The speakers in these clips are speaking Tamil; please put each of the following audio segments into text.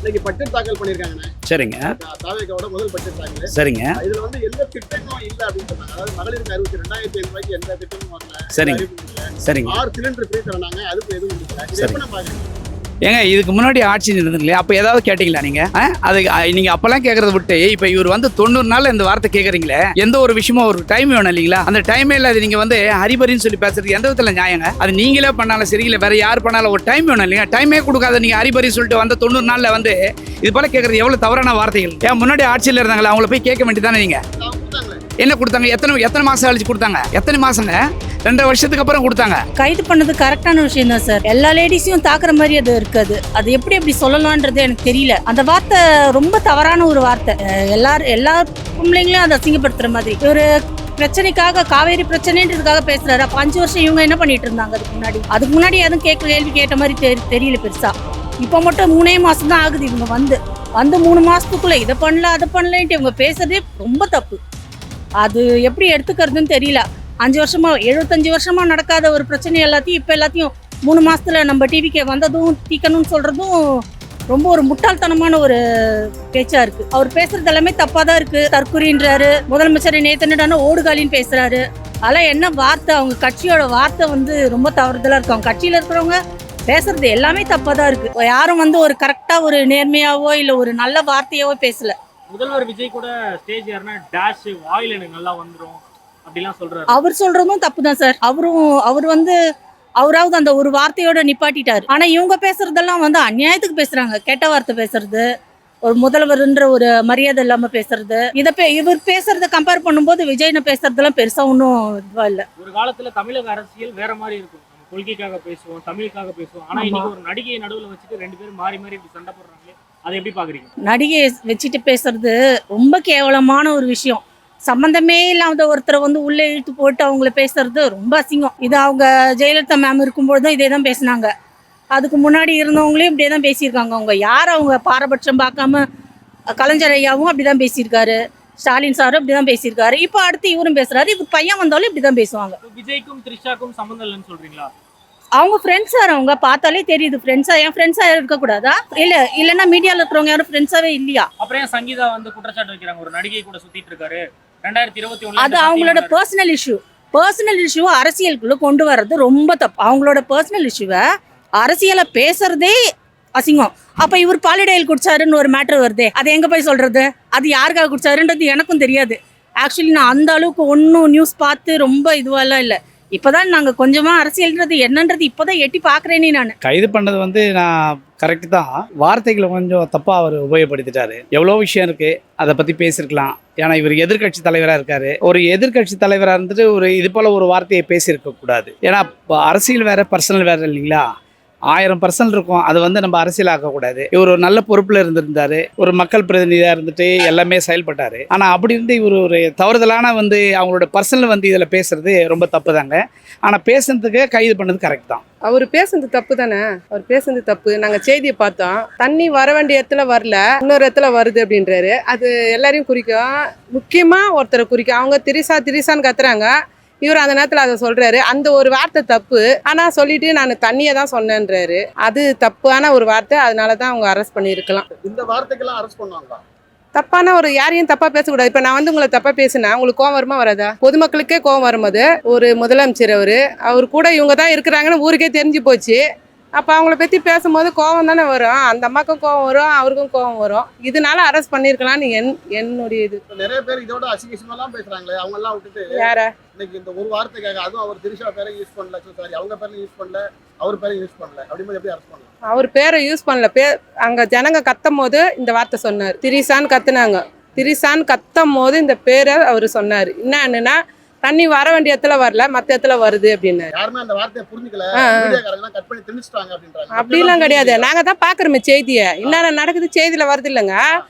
இன்னைக்கு பட்ஜெட் தாக்கல் பண்ணிருக்காங்க. சரிங்க. தாவேகாவோட முதல் பட்ஜெட் தாக்கல். சரிங்க. இதுல வந்து எந்த திட்டமும் இல்ல அப்படின்னு சொன்னாங்க. அதாவது மகளிருக்கு 62,500 ரூபாய்க்கு எந்த திட்டமும் வரல. சரிங்க. சரிங்க. 6 சிலிண்டர் ஃப்ரீ தராங்க. அதுக்கு எதுவும் இல்ல. இது எப்படி பாக்குறீங்க? ஏங்க இதுக்கு முன்னாடி ஆட்சி இருந்தது இல்லையா, அப்போ ஏதாவது கேட்டிங்களா நீங்கள்? அது நீங்கள் அப்போல்லாம் கேட்குறத விட்டு இப்போ இவர் வந்து 90 நாள் இந்த வார்த்தை கேட்குறீங்களே, எந்த ஒரு விஷயமும் ஒரு டைம் வேணும் இல்லைங்களா? அந்த டைமே இல்லை. அது நீங்கள் வந்து ஹரிபரின்னு சொல்லி பேசுறது எந்த விதத்தில் நியாயங்க? அது நீங்களே பண்ணாலும் சரி, இல்லை வேறு யார் பண்ணாலும் ஒரு டைம் வேணும் இல்லையா? டைமே கொடுக்காத நீங்கள் ஹரிபரி சொல்லிட்டு வந்து 90 நாளில் வந்து இது போல் கேட்குறது எவ்வளோ தவறான வார்த்தைகள். ஏன் முன்னாடி ஆட்சியில் இருந்தாங்களா, அவங்கள போய் கேட்க வேண்டியதானே நீங்கள்? என்ன கொடுத்தாங்க? எத்தனை மாதம் கழிச்சு கொடுத்தாங்க? எத்தனை மாதங்க? 2 வருஷத்துக்கு அப்புறம் கொடுத்தாங்க. கைது பண்ணது கரெக்டான விஷயம் தான் சார். எல்லா லேடிஸையும் தாக்குற மாதிரி அது இருக்காது. அது எப்படி சொல்லலான்றது எனக்கு தெரியல. அந்த வார்த்தை ரொம்ப தவறான ஒரு வார்த்தை. எல்லா பொம்பளைங்களையும் அதை அசிங்கப்படுத்துற மாதிரி. ஒரு பிரச்சனைக்காக, காவேரி பிரச்சனைன்றதுக்காக பேசுறாரு. அப்ப 5 வருஷம் இவங்க என்ன பண்ணிட்டு இருந்தாங்க? அதுக்கு முன்னாடி எதுவும் கேள்வி கேட்ட மாதிரி தெரியல பெருசா. இப்ப மட்டும் 3 மாசம் தான் ஆகுது இவங்க வந்து 3 மாசத்துக்குள்ள இதை பண்ணல அதை பண்ணலன்ட்டு இவங்க பேசுறதே ரொம்ப தப்பு. அது எப்படி எடுத்துக்கிறதுன்னு தெரியல. 5 வருஷமா 75 வருஷமா நடக்காத ஒரு பிரச்சனை எல்லாத்தையும் 3 மாசத்துல நம்ம டிவிக்கு வந்ததும் தீக்கணும்னு சொல்றதும் ரொம்ப ஒரு முட்டாள்தனமான ஒரு பேச்சா இருக்கு. அவர் பேசுறது எல்லாமே தப்பா தான் இருக்கு. தற்குறின்றாரு. முதலமைச்சர் நேத்தனடான ஓடுகாலின்னு பேசுறாரு. அதெல்லாம் என்ன வார்த்தை? அவங்க கட்சியோட வார்த்தை வந்து ரொம்ப தவறுதலா இருக்கு. அவங்க கட்சியில இருக்கிறவங்க பேசுறது எல்லாமே தப்பா தான் இருக்கு. யாரும் வந்து ஒரு கரெக்டா ஒரு நேர்மையாவோ இல்ல ஒரு நல்ல வார்த்தையாவோ பேசல. முதல்வர் விஜய் கூட ஸ்டேஜ் ஏறினா டேஷ் வாயில் எனக்கு நல்லா வந்துடும் அப்படிலாம் சொல்றாரு. அவர் சொல்றதும் தப்பு தான் சார். அவராவது அந்த ஒரு வார்த்தையோட நிப்பாட்டிட்டாரு. ஆனா இவங்க பேசுறதெல்லாம் வந்து அநியாயத்துக்கு பேசுறாங்க. கெட்ட வார்த்தை பேசுறது, ஒரு முதல்வர்ன்ற ஒரு மரியாதை இல்லாம பேசுறது. இவர் பேசுறத கம்பேர் பண்ணும்போது விஜய்னு பேசுறதெல்லாம் பெருசா ஒன்றும் இதுவா இல்லை. ஒரு காலத்துல தமிழக அரசியல் வேற மாதிரி இருக்கும். நம்ம கொள்கைக்காக பேசுவோம், தமிழுக்காக பேசுவோம். ஆனா இன்னைக்கு ஒரு நடிகையை நடுவில் வச்சுட்டு 2 பேரும் மாறி மாறி இப்படி சண்டை போடுறாங்களே, அதை எப்படி பாக்குறீங்க? நடிகையை வச்சுட்டு பேசுறது ரொம்ப கேவலமான ஒரு விஷயம். சம்பந்தமே இல்லாத ஒருத்தரை வந்து உள்ளே இழுத்து போட்டு அவங்கள பேசுறது ரொம்ப அசிங்கம். இது அவங்க ஜெயலலிதா மேம் இருக்கும்போதும் இதே தான் பேசினாங்க. அதுக்கு முன்னாடி இருந்தவங்களையும் இப்படியே தான் பேசியிருக்காங்க. அவங்க பாரபட்சம் பார்க்காம கலைஞர் ஐயாவும் அப்படிதான் பேசியிருக்காரு. ஸ்டாலின் சாரும் அப்படிதான் பேசியிருக்காரு. இப்போ அடுத்து இவரும் பேசுறாரு. இவர் பையன் வந்தாலும் இப்படிதான் பேசுவாங்க. விஜய்க்கும் த்ரிஷாக்கும் சம்பந்தம் இல்லைன்னு சொல்றீங்களா? அவங்க ஃப்ரெண்ட்ஸ் சார். அவங்க பார்த்தாலே தெரியுது ஃப்ரெண்ட்ஸா. என் ஃப்ரெண்ட்ஸா இருக்கக்கூடாதா? இல்லைன்னா மீடியாவில் இருக்கிறவங்க யாரும் ஃப்ரெண்ட்ஸாவே இல்லையா? அப்புறம் சங்கீதா வந்து குற்றச்சாட்டு வைக்கிறாங்க, ஒரு நடிகை கூட சுத்திட்டு இருக்காரு 2021. அது அவங்களோட பர்சனல் இஷ்யூ அரசியலுக்குள்ள கொண்டு வர்றது ரொம்ப தப்பு. அவங்களோட பர்சனல் இஷ்யூவை அரசியலை பேசுறதே அசிங்கம். அப்ப இவர் பாலிடைல் குடிச்சாருன்னு ஒரு மேட்டர் வருதே, அது எங்க போய் சொல்றது? அது யாருக்காக குடிச்சாருன்றது எனக்கும் தெரியாது. ஆக்சுவலி நான் அந்த அளவுக்கு ஒன்றும் நியூஸ் பார்த்து ரொம்ப இதுவெல்லாம் இல்லை. இப்போதான் நாங்கள் கொஞ்சமாக அரசியல்ன்றது என்னன்றது இப்போதான் எட்டி பார்க்குறேனே. நான் கைது பண்ணது வந்து நான் கரெக்டு தான். வார்த்தைகளை கொஞ்சம் தப்பாக அவர் உபயோகப்படுத்திட்டாரு. எவ்வளோ விஷயம் இருக்குது, அதை பற்றி பேசியிருக்கலாம். ஏன்னா இவர் எதிர்கட்சி தலைவராக இருக்காரு. ஒரு எதிர்கட்சி தலைவராக இருந்துட்டு ஒரு இது போல் ஒரு வார்த்தையை பேசியிருக்கக்கூடாது. ஏன்னா அரசியல் வேறு, பர்சனல் வேறு இல்லைங்களா? 1000% இருக்கும். அது வந்து நம்ம அரசியல் ஆக்கக்கூடாது. இவர் ஒரு நல்ல பொறுப்பில் இருந்திருந்தாரு. ஒரு மக்கள் பிரதிநிதியாக இருந்துட்டு எல்லாமே செயல்பட்டார். ஆனால் அப்படி இருந்து இவர் ஒரு தவறுதலான வந்து அவங்களோட பர்சனல் வந்து இதில் பேசுறது ரொம்ப தப்பு தாங்க. ஆனால் பேசுனதுக்கு கைது பண்ணது கரெக்ட் தான். அவர் பேசுனது தப்பு தானே. அவர் பேசுனது தப்பு. நாங்கள் செய்தியை பார்த்தோம். தண்ணி வர வேண்டிய இடத்துல வரல, இன்னொரு இடத்துல வருது அப்படின்றாரு. அது எல்லாரையும் குறிக்கும். முக்கியமாக ஒருத்தரை குறிக்கும். அவங்க திரிசான்னு கத்துறாங்க. இவர் அந்த நேரத்தில் அதை சொல்றாரு. அந்த ஒரு வார்த்தை தப்பு. ஆனால் சொல்லிட்டு நான் தண்ணியை தான் சொன்னேன்றாரு. அது தப்பான ஒரு வார்த்தை. அதனால தான் அவங்க அரெஸ்ட் பண்ணியிருக்கலாம். இந்த வார்த்தைக்கெல்லாம் அரெஸ்ட் பண்ணுவாங்களா? தப்பான ஒரு யாரையும் தப்பா பேசக்கூடாது. இப்போ நான் வந்து உங்களை தப்பா பேசினா உங்களுக்கு கோவம் வருமா வராதா? பொதுமக்களுக்கே கோவம் வரும்போது ஒரு முதலமைச்சர் அவர் கூட இவங்க தான் இருக்கிறாங்கன்னு ஊருக்கே தெரிஞ்சு போச்சு. அப்போ அவங்கள பற்றி பேசும்போது கோவம் தானே வரும். அந்த அம்மாக்கும் கோவம் வரும், அவருக்கும் கோவம் வரும். இதனால அரெஸ்ட் பண்ணியிருக்கலாம்னு என்னுடைய இது. நிறைய பேர் இதோட அசிங்கமா பேசுறாங்களே, அவங்க எல்லாம் விட்டுட்டு யார இன்னைக்கு இந்த ஒரு வார்த்தைக்காக, அதுவும் அவர் திரிஷா பேரை யூஸ் பண்ணல, சாரி அவங்க பேரை யூஸ் பண்ணல, அவர் பேரை யூஸ் பண்ணல, அப்படிங்கும்போது எப்படி அரெஸ்ட் பண்ணலாம்? அவர் பேரை யூஸ் பண்ணல. அங்க ஜனங்க கத்தும் போது இந்த வார்த்தை சொன்னார். திரிசான்னு கத்துனாங்க. திரிசான்னு கத்தும் போது இந்த பேரை அவர் சொன்னார். என்னன்னா தண்ணி வர வேண்டிய இடத்துல வரல, மற்ற இடத்துல வருது அப்படின்னு. யாருமே அந்த வார்த்தையை புரிஞ்சுக்கல, மீடியாக்காரங்க கட் பண்ணி திணிச்சிட்டாங்க அப்படின்றாங்க. அப்படிலாம் கிடையாது. நாங்க தான் பாக்குறோமே செய்தியை. என்னென்ன நடக்குது செய்தியில வருது இல்லைங்க.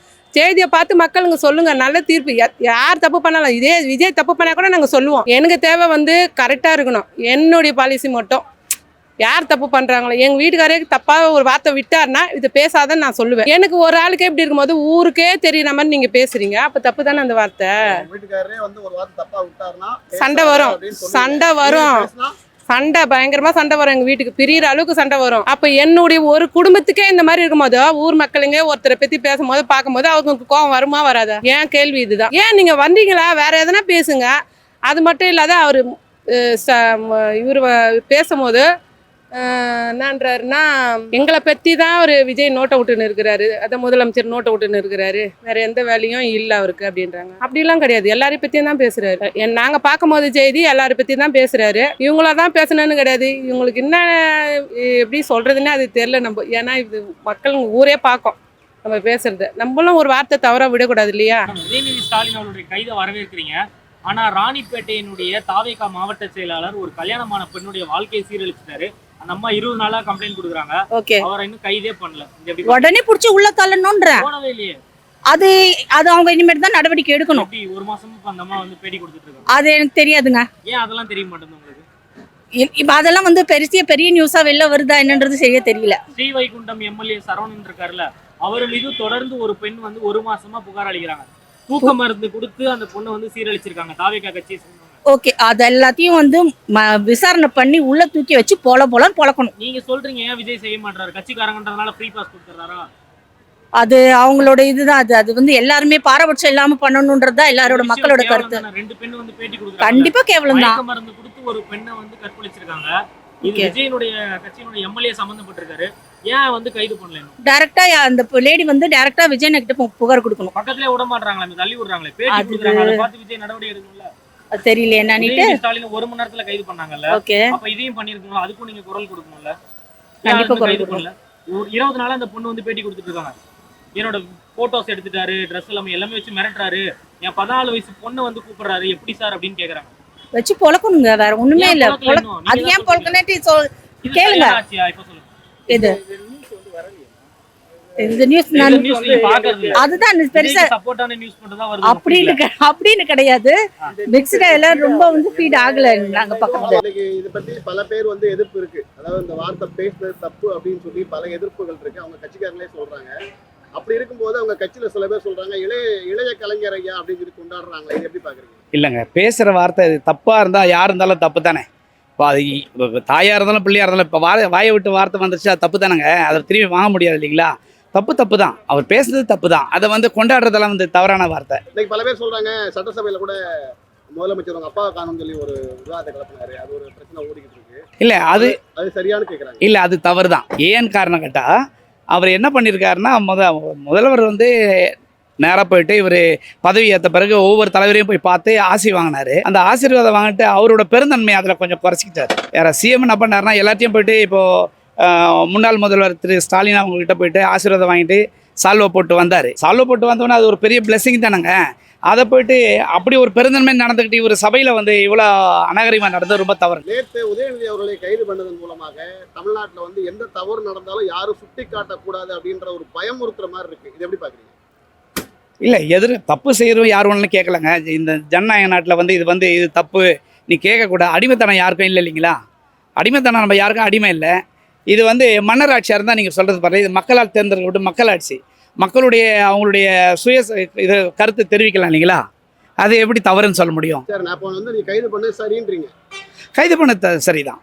செய்தியை பார்த்து மக்களுங்க சொல்லுங்க. நல்ல தீர்ப்பு. யார் தப்பு பண்ணாலும், இதே விஜய் தப்பு பண்ணா கூட நாங்க சொல்லுவோம். எனக்கு தேவை வந்து கரெக்டா இருக்கணும். என்னுடைய பாலிசி மட்டும். யார் தப்பு பண்றாங்களோ, எங்க வீட்டுக்காரே தப்பா ஒரு வார்த்தை விட்டாருன்னா இது பேசாதன்னு நான் சொல்லுவேன். எனக்கு ஒரு ஆளுக்கே இப்படி இருக்கும்போது ஊருக்கே தெரியுற மாதிரி நீங்க பேசுறீங்க. அப்ப தப்பு தானே அந்த வார்த்தை. வீட்டுக்காரரே வந்து ஒரு வார்த்தை தப்பா விட்டாருன்னா சண்டை வரும். சண்டை பயங்கரமா சண்டை வரும், எங்க வீட்டுக்கு பிரியிற அளவுக்கு சண்டை வரும். அப்ப என்னுடைய ஒரு குடும்பத்துக்கே இந்த மாதிரி இருக்கும்போது ஊர் மக்களுங்க ஒருத்தரை பத்தி பேசும்போது பார்க்கும்போது அவங்களுக்கு கோவம் வருமா வராதா? ஏன் கேள்வி இதுதான். ஏன் நீங்க வந்தீங்களா, வேற எதனா பேசுங்க. அது மட்டும் இல்லாத அவரு இவர் பேசும்போது என்னன்றாருன்னா, எங்களை பற்றி தான் ஒரு விஜய் நோட்டை விட்டுன்னு இருக்கிறாரு, அதை முதலமைச்சர் நோட்டை விட்டுன்னு இருக்கிறாரு, வேற எந்த வேலையும் இல்லை அவருக்கு அப்படின்றாங்க. அப்படிலாம் கிடையாது, எல்லாரையும் பற்றியும் தான் பேசுறாரு. நாங்கள் பார்க்கும்போது செய்தி எல்லாரை பற்றி தான் பேசுறாரு. இவங்கள தான் பேசணும்னு கிடையாது. இவங்களுக்கு என்ன எப்படி சொல்றதுன்னே அது தெரியல நம்ம. ஏன்னா இது மக்கள் ஊரே பார்க்கும் நம்ம பேசுறது. நம்மளும் ஒரு வார்த்தை தவற விடக்கூடாது இல்லையா? உதயநிதி ஸ்டாலின் அவருடைய கைதை வரவேற்கிறீங்க. ஆனா ராணிப்பேட்டையினுடைய தாவேகா மாவட்ட செயலாளர் ஒரு கல்யாணமான பெண்ணுடைய வாழ்க்கையை சீரழிச்சிட்டாரு. அந்த அம்மா 20 நாளா கம்ப்ளைண்ட் கொடுக்குறாங்க. ஓகே, அவரை இன்னும் கைதே பண்ணல. உடனே புடிச்சு உள்ள தள்ளணும்ன்ற போனவே இல்லையே. அது அவங்க இனிமேட்டு தான் நடவடிக்கை எடுக்கணும். எப்படி ஒரு மாசமும் அந்த அம்மா வந்து பேட்டி கொடுத்துட்டு இருக்காங்க? அது எனக்கு தெரியாதுங்க. ஏன் அதெல்லாம் தெரிய மாட்டேங்குது உங்களுக்கு? இப்ப அதெல்லாம் வந்து பெரிய நியூஸா வெளில வருதா என்னன்றது சரியா தெரியல. ஸ்ரீவைகுண்டம் எம்எல்ஏ சரவணன் இருக்காருல்ல, அவர் மீது தொடர்ந்து ஒரு பெண் வந்து 1 மாசமா புகார் அளிக்கிறாங்க. தூக்க மருந்து கொடுத்து அந்த பொண்ணை வந்து சீரழிச்சிருக்காங்க தாவேகா கட்சியை சேர்ந்தவங்க. ஓகே, அது எல்லாத்தையும் வந்து விசாரணை பண்ணி உள்ள தூக்கி வச்சு போலன்னு பொழக்கணும். நீங்க சொல்றீங்க ஏன் விஜய் செய்ய மாட்டாரு, கட்சிக்காரங்கன்றதுனால ஃப்ரீ பாஸ் கொடுத்துறாரா? அது அவங்களோட இதுதான். அது வந்து எல்லாருமே பாரபட்சம் இல்லாம பண்ணணும்ன்றதுதான் எல்லாரோட மக்களோட கருத்து. 2 பெண் வந்து பேட்டி கொடுக்குறாங்க. கண்டிப்பா கேவலம் தான். மயக்க மருந்து கொடுத்து ஒரு பெண்ணை வந்து கற்பழிச்சிருக்காங்க. இது விஜயனுடைய கட்சியினுடைய எம்எல்ஏ சம்பந்தப்பட்டிருக்காரு. ஏன் வந்து கைது பண்ணல? டைரக்டா அந்த லேடி வந்து டைரக்டா விஜய் கிட்ட புகார் கொடுக்கணும். பக்கத்துலயே விட மாட்டாங்களே, தள்ளி விடுறாங்களே, பேட்டி கொடுக்குறாங்க. அதை பார்த்து விஜய் நடவடிக்கை எடுக்கணும்ல. அது தெரியல என்னன்னு. ஸ்டாலின் 1 மணி நேரத்துல கைது பண்ணாங்கல்ல, ஓகே, அப்ப இதையும் பண்ணிருக்கணும். அதுக்கும் நீங்க குரல் கொடுக்கணும்ல. கண்டிப்பா குரல் கைது பண்ணல. 20 நாளா அந்த பொண்ணு வந்து பேட்டி கொடுத்துட்டு இருக்காங்க. என்னோட போட்டோஸ் எடுத்துட்டாரு, ட்ரெஸ் எல்லாமே வச்சு மிரட்டுறாரு, என் 14 வயசு பொண்ணு வந்து கூப்பிடுறாரு, எப்படி சார் அப்படின்னு கேக்குறாங்க. வச்சு பொழக்கணுங்க, வேற ஒண்ணுமே இல்ல. அது ஏன் பொழக்கனேட்டி கேளுங்க. இப்ப சொல்லுங்க. இது இந்த நியூஸ் அதுதான் பெருசா சப்போர்ட்டான நியூஸ் மட்டும் தான் வருது. அப்படின்னு கிடையாது. மிக்ஸ்டா எல்லாம் ரொம்ப வந்து ஃபீட் ஆகல நாங்க பக்கத்துல. இத பத்தி பல பேர் வந்து எதிர்ப்பு இருக்கு. அதாவது இந்த வார்த்தை பேசுறது தப்பு அப்படின்னு சொல்லி பல எதிர்ப்புகள் இருக்கு. அவங்க கட்சிக்காரங்களே சொல்றாங்க. அப்படி இருக்கும்போது அவங்க கட்சியில சில பேர் சொல்றாங்க இளைய கலைஞர் ஐயா அப்படின்னு சொல்லி கொண்டாடுறாங்க. இது எப்படி பாக்குறீங்க? இல்லைங்க, பேசுகிற வார்த்தை தப்பாக இருந்தால் யார் இருந்தாலும் தப்பு தானே. இப்போ அது தாயாக இருந்தாலும் பிள்ளையாக இருந்தாலும் இப்போ வாயை விட்டு வார்த்தை வந்துருச்சு, அது தப்பு தானேங்க. அதை திரும்பி வாங்க முடியாது இல்லைங்களா? தப்பு தான். அவர் பேசுறது தப்பு தான். அதை வந்து கொண்டாடுறதெல்லாம் வந்து தவறான வார்த்தை. இன்னைக்கு பல பேர் சொல்றாங்க சட்டசபையில கூட முதலமைச்சர் அவங்க அப்பா காணும் சொல்லி ஒரு விவாதத்தை கிளப்பினாரு. அது ஒரு பிரச்சனை ஓடிக்கிட்டு இருக்கு. இல்லை அது சரியானு கேட்குறாங்க. இல்லை, அது தவறு தான். ஏன்னு காரணம் கேட்டால் அவர் என்ன பண்ணியிருக்காருன்னா, முதல்வர் வந்து நேராக போயிட்டு இவர் பதவி ஏற்ற பிறகு ஒவ்வொரு தலைவரையும் போய் பார்த்து ஆசி வாங்கினார். அந்த ஆசீர்வாதம் வாங்கிட்டு அவரோட பெருந்தன்மையை அதில் கொஞ்சம் குறைச்சிக்கிட்டார். வேற சிஎம் என்ன பண்ணாருன்னா, எல்லாத்தையும் போயிட்டு இப்போது முன்னாள் முதல்வர் திரு ஸ்டாலின் அவங்ககிட்ட போயிட்டு ஆசீர்வாதம் வாங்கிட்டு சால்வை போட்டு வந்தார். சால்வை போட்டு வந்தோன்னே அது ஒரு பெரிய பிளெஸிங் தானேங்க. அதை போயிட்டு அப்படி ஒரு பெருந்தன்மை நடந்துக்கிட்டு இவர் சபையில் வந்து இவ்வளோ அநாகரிகமாக நடந்தது ரொம்ப தவறு. நேற்று உதயநிதி அவர்களை கைது பண்ணதன் மூலமாக தமிழ்நாட்டில் வந்து எந்த தவறு நடந்தாலும் யாரும் சுட்டி காட்டக்கூடாது அப்படின்ற ஒரு பயமுறுத்துற மாதிரி இருக்கு. இது எப்படி பார்க்குறீங்க? இல்லை, தப்பு செய்கிறோம் யார் ஒன்றும் கேட்கலங்க. இந்த ஜனநாயக நாட்டில் வந்து இது தப்பு நீ கேட்கக்கூடாது. அடிமைத்தனம் யாருக்கும் இல்லை இல்லைங்களா? அடிமைத்தனம் நம்ம யாருக்கும் அடிமை இல்லை. இது வந்து மன்னர் ஆட்சியாக இருந்தால் நீங்கள் சொல்கிறது பாருங்கள், இது மக்களால் தேர்ந்தெடுக்கப்பட்டு மக்களாட்சி, மக்களுடைய அவங்களுடைய சுய இது கருத்து தெரிவிக்கலாம் இல்லைங்களா? அது எப்படி தவறுன்னு சொல்ல முடியும்? சரி, நான் வந்து நீ கைது பண்ண சரின்றீங்க. கைது பண்ண சரிதான்.